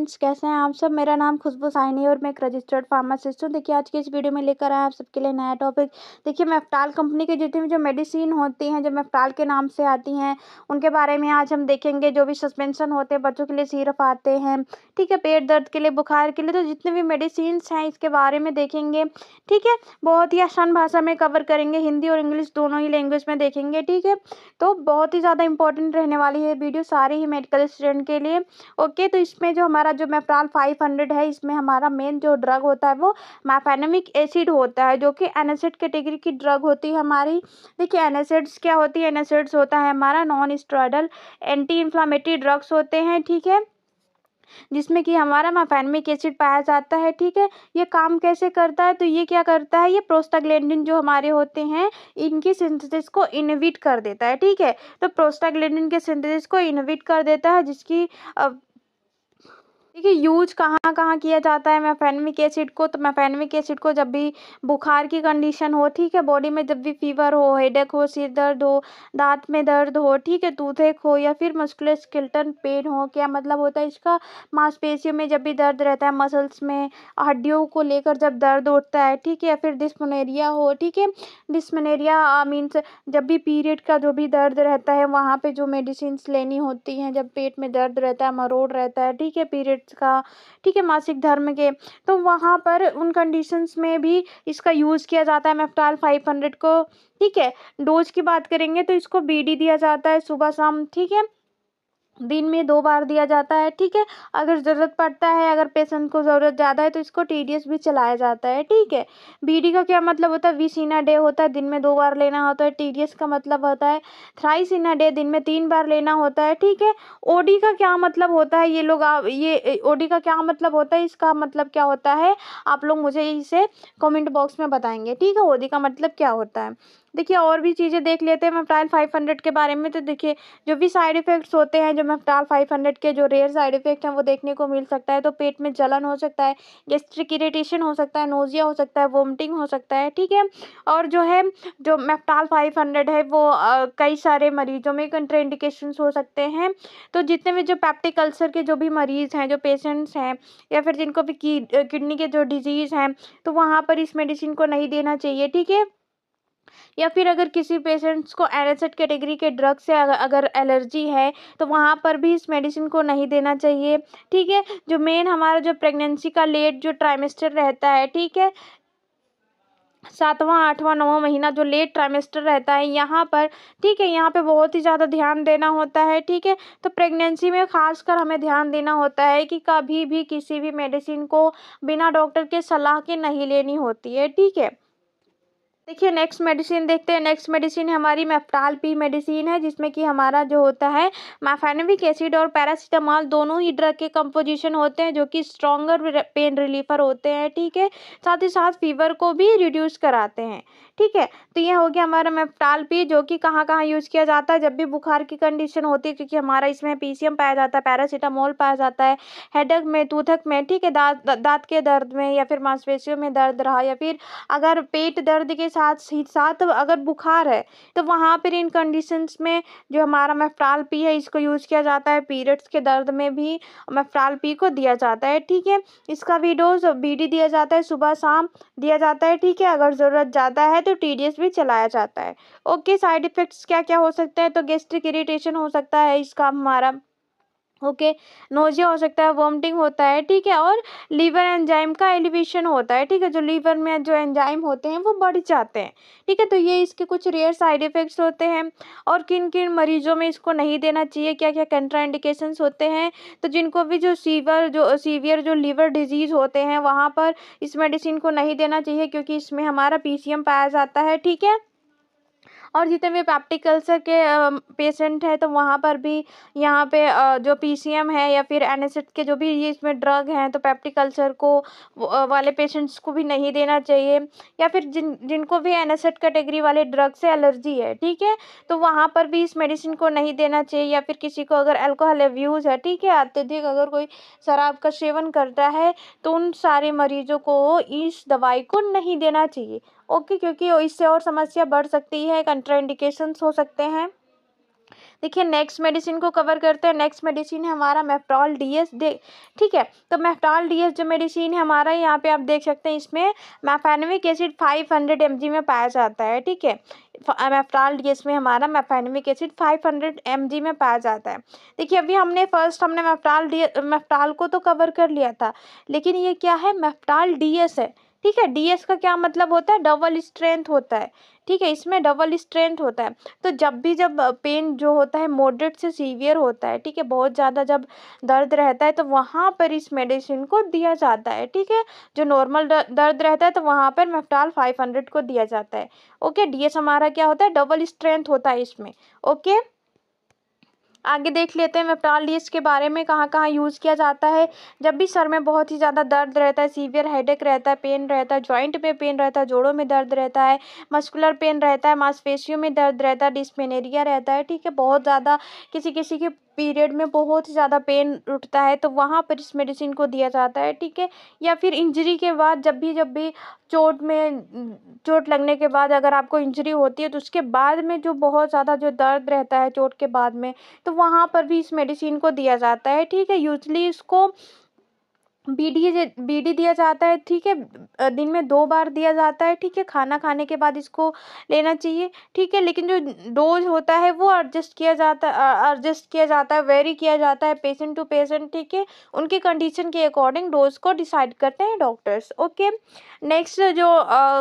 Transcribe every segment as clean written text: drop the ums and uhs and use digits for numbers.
Friends, कैसे हैं आप सब। मेरा नाम खुशबू साइनी है और मैं एक रजिस्टर्ड फार्मासिस्ट हूँ। देखिए आज की इस वीडियो में लेकर आए आप सबके लिए नया टॉपिक। देखिए मेफ्टाल कंपनी की जितनी भी जो मेडिसिन होती हैं, जो मेफ्टाल के नाम से आती हैं, उनके बारे में आज हम देखेंगे। जो भी सस्पेंशन होते हैं, बच्चों के लिए सिरप आते हैं, ठीक है, पेट दर्द के लिए, बुखार के लिए, तो जितने भी मेडिसिन हैं इसके बारे में देखेंगे। ठीक है, बहुत ही आसान भाषा में कवर करेंगे, हिंदी और इंग्लिश दोनों ही लैंग्वेज में देखेंगे। ठीक है, तो बहुत ही ज़्यादा इंपॉर्टेंट रहने वाली है वीडियो सारे ही मेडिकल स्टूडेंट के लिए। ओके, तो इसमें जो हमारा जो मेफ्टाल 500 है, इसमें हमारा मेन जो ड्रग होता है वो मेफेनेमिक एसिड होता है, जो कि एनासिड कैटेगरी की ड्रग होती है हमारी। देखिए एनासिड्स क्या होती है, एनासिड्स होता है हमारा non steroidal anti inflammatory drugs होते हैं। ठीक है, जिसमें कि हमारा मेफेनेमिक एसिड पाया जाता है। ठीक है, ये काम कैसे करता है, तो ये क्या करता है, ये प्रोस्टाग्लैंडिन जो हमारे होते हैं इनकी सिंथेसिस को इनहिबिट कर देता है। ठीक है, तो प्रोस्टाग्लैंडिन के सिंथेसिस को इनहिबिट कर देता है, जिसकी देखिए यूज कहाँ कहाँ किया जाता है मेफेनेमिक एसिड को। तो मेफेनेमिक एसिड को जब भी बुखार की कंडीशन हो, ठीक है, बॉडी में जब भी फीवर हो, हेडेक हो, सिर दर्द हो, दांत में दर्द हो, ठीक है, टूथेक हो, या फिर मस्कुलोस्केलेटल पेन हो। क्या मतलब होता है इसका, मांसपेशियों में जब भी दर्द रहता है, मसल्स में, हड्डियों को लेकर जब दर्द उठता है, ठीक है, या फिर डिस्मेनोरिया हो। ठीक है, डिस्मेनोरिया मीन्स जब भी पीरियड का जो भी दर्द रहता है, वहाँ पे जो मेडिसिन लेनी होती हैं, जब पेट में दर्द रहता है, मरोड़ रहता है, ठीक है, पीरियड्स का, ठीक है, मासिक धर्म के, तो वहाँ पर उन कंडीशंस में भी इसका यूज़ किया जाता है मेफ्टाल 500 को। ठीक है, डोज की बात करेंगे तो इसको बीडी दिया जाता है सुबह शाम। ठीक है, दिन में 2 बार दिया जाता है। ठीक है, अगर ज़रूरत पड़ता है, अगर पेशेंट को ज़रूरत ज़्यादा है तो इसको टीडीएस भी चलाया जाता है। ठीक है, बीडी का क्या मतलब होता है, विस इन अ डे होता है, दिन में 2 बार लेना होता है। टीडीएस का मतलब होता है थ्राइस इन अ डे, दिन में 3 बार लेना होता है। ठीक है, ओडी का क्या मतलब होता है, ये लोग ये ओडी का क्या मतलब होता है, इसका मतलब क्या होता है, आप लोग मुझे इसे कमेंट बॉक्स में बताएंगे। ठीक है, ओडी का मतलब क्या होता है। देखिए और भी चीज़ें देख लेते हैं मेफ्टाल 500 के बारे में। तो देखिए जो भी साइड इफ़ेक्ट्स होते हैं, जो मेफ्टाल 500 के जो रेयर साइड इफ़ेक्ट हैं वो देखने को मिल सकता है। तो पेट में जलन हो सकता है, गैस्ट्रिक इरिटेशन हो सकता है, नोज़िया हो सकता है, वोमिटिंग हो सकता है। ठीक है, और जो है जो मेफ्टाल 500 है वो कई सारे मरीजों में कंट्राइंडिकेशंस हो सकते हैं। तो जितने भी जो पेप्टिक अल्सर के जो भी मरीज़ हैं, जो पेशेंट्स हैं, या फिर जिनको भी किडनी के जो डिजीज़ हैं, तो वहाँ पर इस मेडिसिन को नहीं देना चाहिए। ठीक है, या फिर अगर किसी पेशेंट्स को एनासिड कैटेगरी के ड्रग से अगर एलर्जी है, तो वहाँ पर भी इस मेडिसिन को नहीं देना चाहिए। ठीक है, जो मेन हमारा जो प्रेगनेंसी का लेट जो ट्राइमेस्टर रहता है, ठीक है, 7वां 8वां 9वां महीना जो लेट ट्राइमेस्टर रहता है, यहाँ पर, ठीक है, यहाँ पे बहुत ही ज़्यादा ध्यान देना होता है। ठीक है, तो प्रेगनेंसी में खासकर हमें ध्यान देना होता है कि कभी भी किसी भी मेडिसिन को बिना डॉक्टर के सलाह के नहीं लेनी होती है। ठीक है, देखिए नेक्स्ट मेडिसिन देखते हैं। नेक्स्ट मेडिसिन हमारी मेफ्टाल पी मेडिसिन है, जिसमें कि हमारा जो होता है मेफेनेमिक एसिड और पैरासीटामॉल दोनों ही ड्रग के कंपोजिशन होते हैं, जो कि स्ट्रॉन्गर पेन रिलीफर होते हैं। ठीक है, साथ ही साथ फीवर को भी रिड्यूस कराते हैं। ठीक है, तो ये हो गया हमारा मेफ्टाल पी, जो कि कहाँ कहाँ यूज़ किया जाता है, जब भी बुखार की कंडीशन होती है, क्योंकि हमारा इसमें पीसीएम पाया जाता है, पैरासीटामॉल पाया जाता है, हेडेक में, टूथक में, ठीक है, दांत के दर्द में, या फिर मांसपेशियों में दर्द रहा, या फिर अगर पेट दर्द के साथ ही साथ अगर बुखार है, तो वहाँ पर इन कंडीशंस में जो हमारा मेफ्टाल पी है इसको यूज़ किया जाता है। पीरियड्स के दर्द में भी मेफ्टाल पी को दिया जाता है। ठीक है, इसका भी डोज बीडी दिया जाता है, सुबह शाम दिया जाता है। ठीक है, अगर ज़रूरत ज़्यादा है तो टीडीएस भी चलाया जाता है। ओके, साइड इफ़ेक्ट्स क्या क्या हो सकते हैं, तो गैस्ट्रिक इरिटेशन हो सकता है इसका हमारा। ओके, नोज़िया हो सकता है, वोमिटिंग होता है। ठीक है, और लीवर एंजाइम का एलिवेशन होता है। ठीक है, जो लीवर में जो एंजाइम होते हैं वो बढ़ जाते हैं। ठीक है, तो ये इसके कुछ रेयर साइड इफ़ेक्ट्स होते हैं। और किन किन मरीजों में इसको नहीं देना चाहिए, क्या क्या कंट्राइंडिकेशंस होते हैं, तो जिनको भी जो सीवियर जो लीवर डिजीज़ होते हैं, वहाँ पर इस मेडिसिन को नहीं देना चाहिए, क्योंकि इसमें हमारा पीसीएम पाया जाता है। ठीक है, और जितने भी पेप्टिक अल्सर के पेशेंट हैं, तो वहाँ पर भी यहाँ पे जो पीसीएम है, या फिर एनासिड के जो भी ये इसमें ड्रग हैं, तो पेप्टिक अल्सर को वाले पेशेंट्स को भी नहीं देना चाहिए। या फिर जिनको भी एनासिड कैटेगरी वाले ड्रग से एलर्जी है, ठीक है, तो वहाँ पर भी इस मेडिसिन को नहीं देना चाहिए। या फिर किसी को अगर अल्कोहल अब्यूज़ है, ठीक है, अत्यधिक अगर कोई शराब का सेवन करता है, तो उन सारे मरीजों को इस दवाई को नहीं देना चाहिए। ओके, क्योंकि इससे और समस्या बढ़ सकती है, कंट्राइंडिकेशंस हो सकते हैं। देखिए नेक्स्ट मेडिसिन को कवर करते हैं। नेक्स्ट मेडिसिन है हमारा मेफ्टॉल डीएस ठीक है। तो मेफ्टॉल डीएस जो मेडिसिन है हमारा, यहाँ पे आप देख सकते हैं इसमें मेफेनमिक एसिड 500 mg में पाया जाता है। ठीक है, मेफ्टॉल डीएस में हमारा मेफेनमिक एसिड 500 mg में पाया जाता है। देखिए अभी हमने मेफ्टॉल को तो कवर कर लिया था, लेकिन ये क्या है, मेफ्टॉल डीएस है। ठीक है, डीएस का क्या मतलब होता है, डबल स्ट्रेंथ होता है। ठीक है, इसमें डबल स्ट्रेंथ होता है। तो जब पेन जो होता है मॉडरेट से सीवियर होता है, ठीक है, बहुत ज़्यादा जब दर्द रहता है तो वहाँ पर इस मेडिसिन को दिया जाता है। ठीक है, जो नॉर्मल दर्द रहता है तो वहाँ पर मेफ्टॉल 500 को दिया जाता है। ओके, डीएस हमारा क्या होता है, डबल स्ट्रेंथ होता है इसमें। ओके, आगे देख लेते हैं मेफ्टॉल डीएस के बारे में, कहाँ कहाँ यूज़ किया जाता है। जब भी सर में बहुत ही ज़्यादा दर्द रहता है, सीवियर हेडेक रहता है, पेन रहता है, जॉइंट में पेन रहता है, जोड़ों में दर्द रहता है, मस्कुलर पेन रहता है, मांसपेशियों में दर्द रहता है, डिस्मेनोरिया रहता है, ठीक है, बहुत ज़्यादा किसी किसी के पीरियड में बहुत ही ज़्यादा पेन उठता है तो वहाँ पर इस मेडिसिन को दिया जाता है। ठीक है, या फिर इंजरी के बाद जब भी चोट लगने के बाद अगर आपको इंजरी होती है तो उसके बाद में जो बहुत ज़्यादा जो दर्द रहता है चोट के बाद में, तो वहाँ पर भी इस मेडिसिन को दिया जाता है। ठीक है, यूजली इसको बीडी दिया जाता है। ठीक है, दिन में 2 बार दिया जाता है। ठीक है, खाना खाने के बाद इसको लेना चाहिए। ठीक है, लेकिन जो डोज होता है वो एडजस्ट किया जाता है, वेरी किया जाता है पेशेंट टू पेशेंट। ठीक है, उनकी कंडीशन के अकॉर्डिंग डोज को डिसाइड करते हैं डॉक्टर्स। ओके, नेक्स्ट जो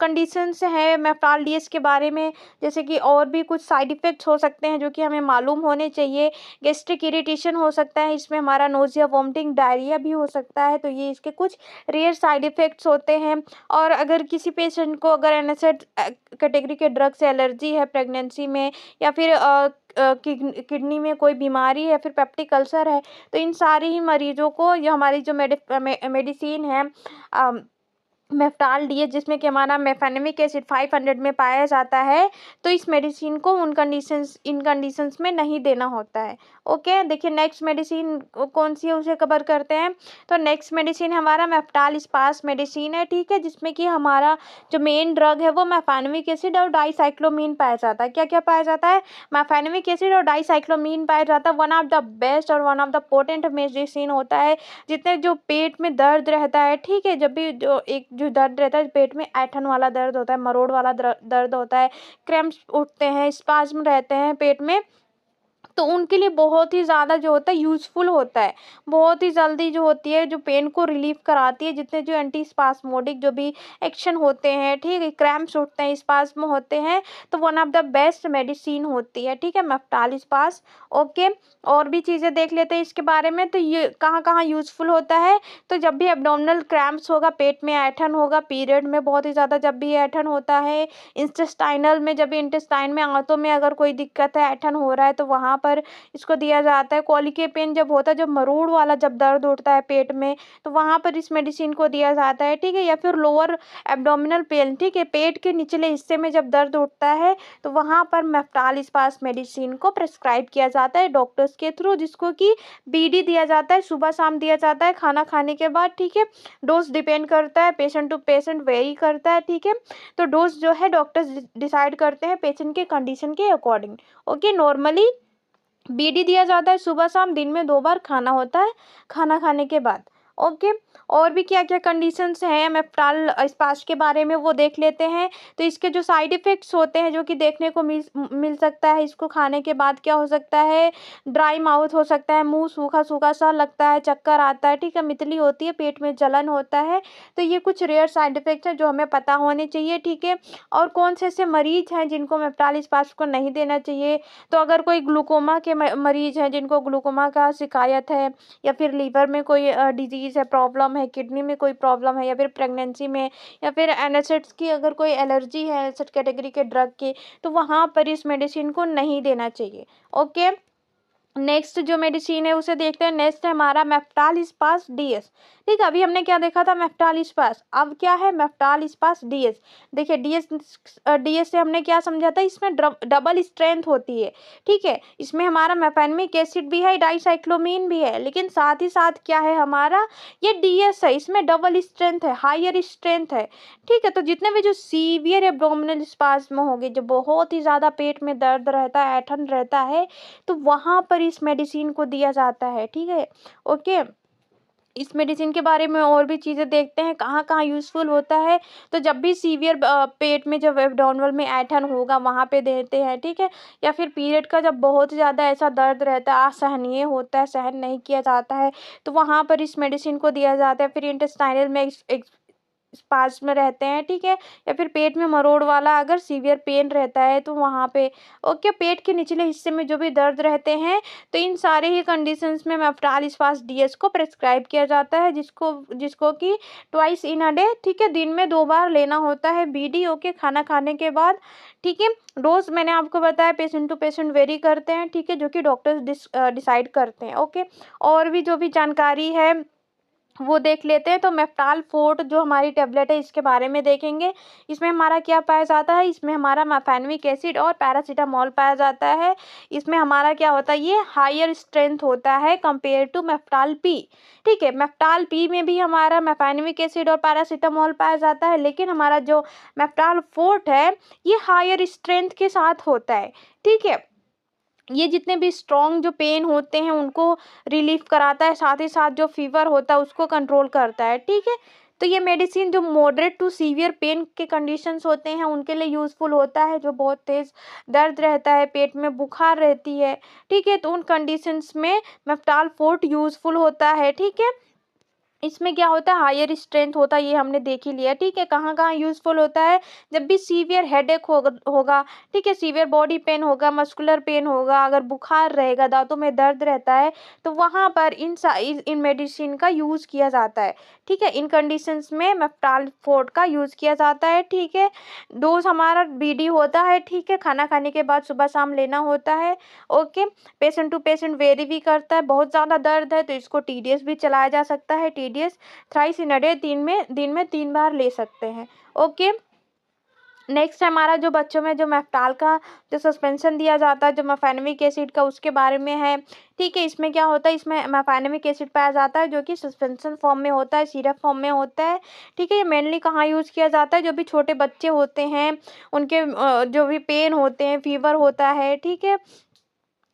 कंडीशंस हैं मेफ्टॉल डीएस के बारे में, जैसे कि और भी कुछ साइड इफ़ेक्ट्स हो सकते हैं जो कि हमें मालूम होने चाहिए। गैस्ट्रिक इरिटेशन हो सकता है, इसमें हमारा नोज़िया, वोमिटिंग, डायरिया भी हो सकता है। तो ये इसके कुछ रेयर साइड इफ़ेक्ट्स होते हैं। और अगर किसी पेशेंट को अगर एनएसएड कैटेगरी के ड्रग से एलर्जी है प्रेगनेंसी में, या फिर किडनी में कोई बीमारी है, फिर पेप्टिक अल्सर है, तो इन सारे ही मरीजों को ये हमारी जो मेडिसिन है मेफ्टॉल डीएस, जिसमें कि हमारा मेफेनमिक एसिड 500 में पाया जाता है, तो इस मेडिसिन को इन कंडीशंस में नहीं देना होता है। ओके, देखिए नेक्स्ट मेडिसिन कौन सी है उसे कवर करते हैं। तो नेक्स्ट मेडिसिन हमारा मेफ्टॉल स्पास मेडिसिन है। ठीक है, जिसमें कि हमारा जो मेन ड्रग है वो मेफेनमिक एसिड और डाइसाइक्लोमीन पाया जाता है। क्या क्या पाया जाता है, मेफेनमिक एसिड और डाइसाइक्लोमीन पाया जाता है। वन ऑफ द बेस्ट और one of the potent medicine होता है। जितने जो पेट में दर्द रहता है, ठीक है, जब भी जो दर्द रहता है पेट में, ऐंठन वाला दर्द होता है, मरोड़ वाला दर्द होता है, क्रैम्प्स उठते हैं, स्पाज्म रहते हैं पेट में, तो उनके लिए बहुत ही ज़्यादा जो होता है यूज़फुल होता है। बहुत ही जल्दी जो होती है जो पेन को रिलीफ़ कराती है। जितने जो एंटी स्पास्मोडिक जो भी एक्शन होते हैं, ठीक है, क्रैम्प्स उठते हैं, स्पास्म होते हैं, तो one of the best medicine होती है। ठीक है, मेफ्टॉल स्पास। ओके, और भी चीज़ें देख लेते हैं इसके बारे में। तो ये कहाँ कहाँ यूज़फुल होता है, तो जब भी एब्डोमिनल क्रैम्प्स होगा, पेट में ऐंठन होगा, पीरियड में बहुत ही ज़्यादा जब भी ऐंठन होता है, इंटेस्टाइनल में जब भी इंटेस्टाइन में आंतों में अगर कोई दिक्कत है, ऐंठन हो रहा है, तो वहाँ पर इसको दिया जाता है। कॉलिके पेन जब होता है, जब मरोड़ वाला जब दर्द उठता है पेट में, तो वहाँ पर इस मेडिसिन को दिया जाता है। ठीक है, या फिर लोअर एब्डोमिनल पेन, ठीक है, पेट के निचले हिस्से में जब दर्द उठता है तो वहाँ पर मेफ्टॉल स्पास मेडिसिन को प्रिस्क्राइब किया जाता है डॉक्टर्स के थ्रू, जिसको कि बीडी दिया जाता है, सुबह शाम दिया जाता है खाना खाने के बाद। ठीक है, डोज डिपेंड करता है, पेशेंट टू पेशेंट वेरी करता है। ठीक है, तो डोज जो है डॉक्टर्स डिसाइड करते हैं पेशेंट के कंडीशन के अकॉर्डिंग। ओके, नॉर्मली बीडी दिया जाता है सुबह शाम, दिन में 2 बार खाना होता है खाना खाने के बाद। ओके, और भी क्या क्या कंडीशंस हैं मेफ्टॉल स्पास के बारे में वो देख लेते हैं। तो इसके जो साइड इफ़ेक्ट्स होते हैं जो कि देखने को मिल सकता है, इसको खाने के बाद क्या हो सकता है, ड्राई माउथ हो सकता है, मुंह सूखा सूखा सा लगता है, चक्कर आता है, ठीक है, मितली होती है, पेट में जलन होता है। तो ये कुछ रेयर साइड इफ़ेक्ट्स हैं जो हमें पता होने चाहिए। ठीक है, और कौन से ऐसे मरीज हैं जिनको मेफ्टॉल स्पास को नहीं देना चाहिए, तो अगर कोई ग्लूकोमा के मरीज हैं जिनको ग्लूकोमा का शिकायत है, या फिर लीवर में कोई डिजीज़ है, प्रॉब्लम है, किडनी में कोई प्रॉब्लम है, या फिर प्रेगनेंसी में, या फिर एनएसएड्स की अगर कोई एलर्जी है एनएसएड कैटेगरी के ड्रग की, तो वहाँ पर इस मेडिसिन को नहीं देना चाहिए। ओके, नेक्स्ट जो मेडिसिन है उसे देखते हैं। नेक्स्ट है हमारा मेफ्टाल स्पास डीएस। ठीक है, अभी हमने क्या देखा था, मेफ्टाल स्पास, अब क्या है मेफ्टाल स्पास डीएस। देखिए डीएस, डीएस से हमने क्या समझा था, इसमें डबल स्ट्रेंथ होती है। ठीक है, इसमें हमारा मेफेनमिक एसिड भी है, डाइसाइक्लोमीन भी है, लेकिन साथ ही साथ क्या है हमारा, ये डीएस है, इसमें डबल स्ट्रेंथ है, हायर स्ट्रेंथ है। ठीक है, तो जितने भी जो सीवियर एब्डोमिनल स्पाज्म होंगे, जो बहुत ही ज़्यादा पेट में दर्द रहता है, ऐंठन रहता है, तो वहाँ पर इस मेडिसिन को दिया जाता है। ठीक है, ओके। इस मेडिसिन के बारे में और भी चीज़ें देखते हैं, कहाँ कहाँ यूज़फुल होता है। तो जब भी सीवियर पेट में जब एब्डोमिनल में ऐंठन होगा वहाँ पे देते हैं। ठीक है, या फिर पीरियड का जब बहुत ज़्यादा ऐसा दर्द रहता है, असहनीय होता है, सहन नहीं किया जाता है, तो वहाँ पर इस मेडिसिन को दिया जाता है। फिर इंटेस्टाइनल में स्पास में रहते हैं। ठीक है, या फिर पेट में मरोड़ वाला अगर सीवियर पेन रहता है तो वहाँ पे, ओके, पेट के निचले हिस्से में जो भी दर्द रहते हैं, तो इन सारे ही कंडीशंस में मेफ्टाल स्पास डीएस को प्रेस्क्राइब किया जाता है, जिसको जिसको कि ट्वाइस इन अ डे, ठीक है, दिन में 2 बार लेना होता है बीडी, ओके, खाना खाने के बाद। ठीक है, डोज मैंने आपको बताया पेशेंट टू पेशेंट वेरी करते हैं। ठीक है, जो कि डॉक्टर्स डिसाइड करते हैं। ओके, और भी जो भी जानकारी है वो देख लेते हैं। तो मेफ्टाल फोर्ट जो हमारी टेबलेट है इसके बारे में देखेंगे। इसमें हमारा क्या पाया जाता है, इसमें हमारा मेफेनमिक एसिड और पैरासीटामोल पाया जाता है। इसमें हमारा क्या होता है, ये हायर स्ट्रेंथ होता है कंपेयर टू मेफ्टाल पी। ठीक है, मेफ्टाल पी में भी हमारा मेफेनमिक एसिड और पैरासीटामोल पाया जाता है, लेकिन हमारा जो मेफ्टाल फोर्ट है ये हायर स्ट्रेंथ के साथ होता है। ठीक है, ये जितने भी स्ट्रॉन्ग जो पेन होते हैं उनको रिलीफ कराता है, साथ ही साथ जो फीवर होता है उसको कंट्रोल करता है। ठीक है, तो ये मेडिसिन जो मॉडरेट टू सीवियर पेन के कंडीशंस होते हैं उनके लिए यूज़फुल होता है, जो बहुत तेज़ दर्द रहता है, पेट में बुखार रहती है। ठीक है, तो उन कंडीशंस में मेफ्टाल फोर्ट यूज़फुल होता है। ठीक है, इसमें क्या होता है, हायर स्ट्रेंथ होता है, ये हमने देख ही लिया। ठीक है, कहाँ कहाँ यूज़फुल होता है, जब भी सीवियर हेडेक होगा। ठीक है, सीवियर बॉडी पेन होगा, मस्कुलर पेन होगा, अगर बुखार रहेगा, दांतों में दर्द रहता है, तो वहाँ पर इन मेडिसिन का यूज़ किया जाता है। ठीक है, इन कंडीशंस में मेफ्टाल फोर्ट का यूज़ किया जाता है। ठीक है, डोज हमारा बीडी होता है। ठीक है, खाना खाने के बाद सुबह शाम लेना होता है। Okay, patient to patient vary भी करता है, बहुत ज़्यादा दर्द है तो इसको टीडीएस भी चलाया जा सकता है। TDS thrice in a day, दिन में 3 बार ले सकते हैं। ओके, नेक्स्ट हमारा जो बच्चों में जो मेफ्टाल का जो सस्पेंशन दिया जाता है, जो मेफेनमिक एसिड का, उसके बारे में है। ठीक है, इसमें क्या होता है, इसमें मेफेनमिक एसिड पाया जाता है जो कि सस्पेंशन फॉर्म में होता है, सिरप फॉर्म में होता है। ठीक है, ये मेनली कहाँ यूज़ किया जाता है, जो भी छोटे बच्चे होते हैं उनके जो भी पेन होते हैं, फीवर होता है। ठीक है,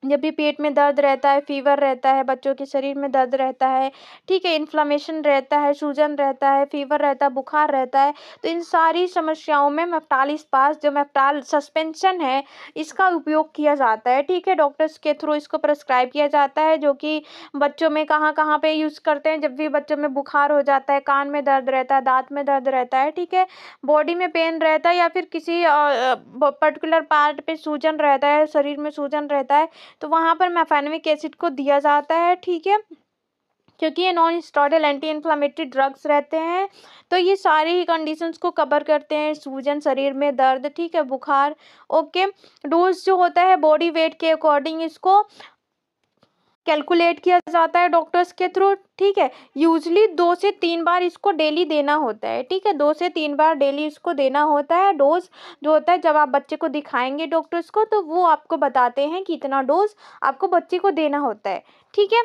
जब भी पेट में दर्द रहता है, फीवर रहता है, बच्चों के शरीर में दर्द रहता है। ठीक है, इन्फ्लेमेशन रहता है, सूजन रहता है, फीवर रहता है, बुखार रहता है, तो इन सारी समस्याओं में मेफ्टाल स्पास जो मेफ्टाल सस्पेंशन है इसका उपयोग किया जाता है। ठीक है, डॉक्टर्स के थ्रू इसको प्रेस्क्राइब किया जाता है, जो कि बच्चों में कहाँ कहाँ पे यूज़ करते हैं, जब भी बच्चों में बुखार हो जाता है, कान में दर्द रहता है, दांत में दर्द रहता है। ठीक है, बॉडी में पेन रहता है, या फिर किसी पर्टिकुलर पार्ट पे सूजन रहता है, शरीर में सूजन रहता है, तो वहाँ पर मेफेनमिक एसिड को दिया जाता है। ठीक है, क्योंकि ये non steroidal anti inflammatory drugs रहते हैं, तो ये सारी ही कंडीशंस को कवर करते हैं, सूजन, शरीर में दर्द, ठीक है, बुखार। ओके, डोज जो होता है बॉडी वेट के अकॉर्डिंग इसको कैलकुलेट किया जाता है डॉक्टर्स के थ्रू। ठीक है, यूजली 2 से 3 बार इसको डेली देना होता है। ठीक है, 2 से 3 बार डेली इसको देना होता है। डोज जो होता है, जब आप बच्चे को दिखाएंगे डॉक्टर्स को तो वो आपको बताते हैं कि इतना डोज आपको बच्चे को देना होता है। ठीक है,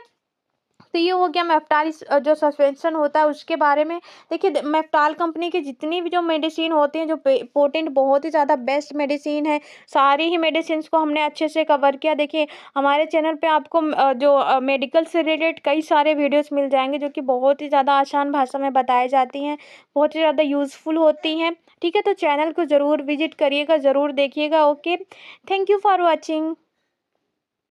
तो ये हो गया मेफ्टाल जो सस्पेंशन होता है उसके बारे में। देखिए मेफ्टाल कंपनी की जितनी भी जो मेडिसिन होती हैं, जो पोटेंट, बहुत ही ज़्यादा बेस्ट मेडिसिन है, सारी ही मेडिसिन को हमने अच्छे से कवर किया। देखिए हमारे चैनल पे आपको जो मेडिकल से रिलेटेड कई सारे वीडियोस मिल जाएंगे, जो कि बहुत ही ज़्यादा आसान भाषा में बताई जाती हैं, बहुत ही ज़्यादा यूज़फुल होती हैं। ठीक है, तो चैनल को ज़रूर विजिट करिएगा, ज़रूर देखिएगा। Okay, thank you for watching.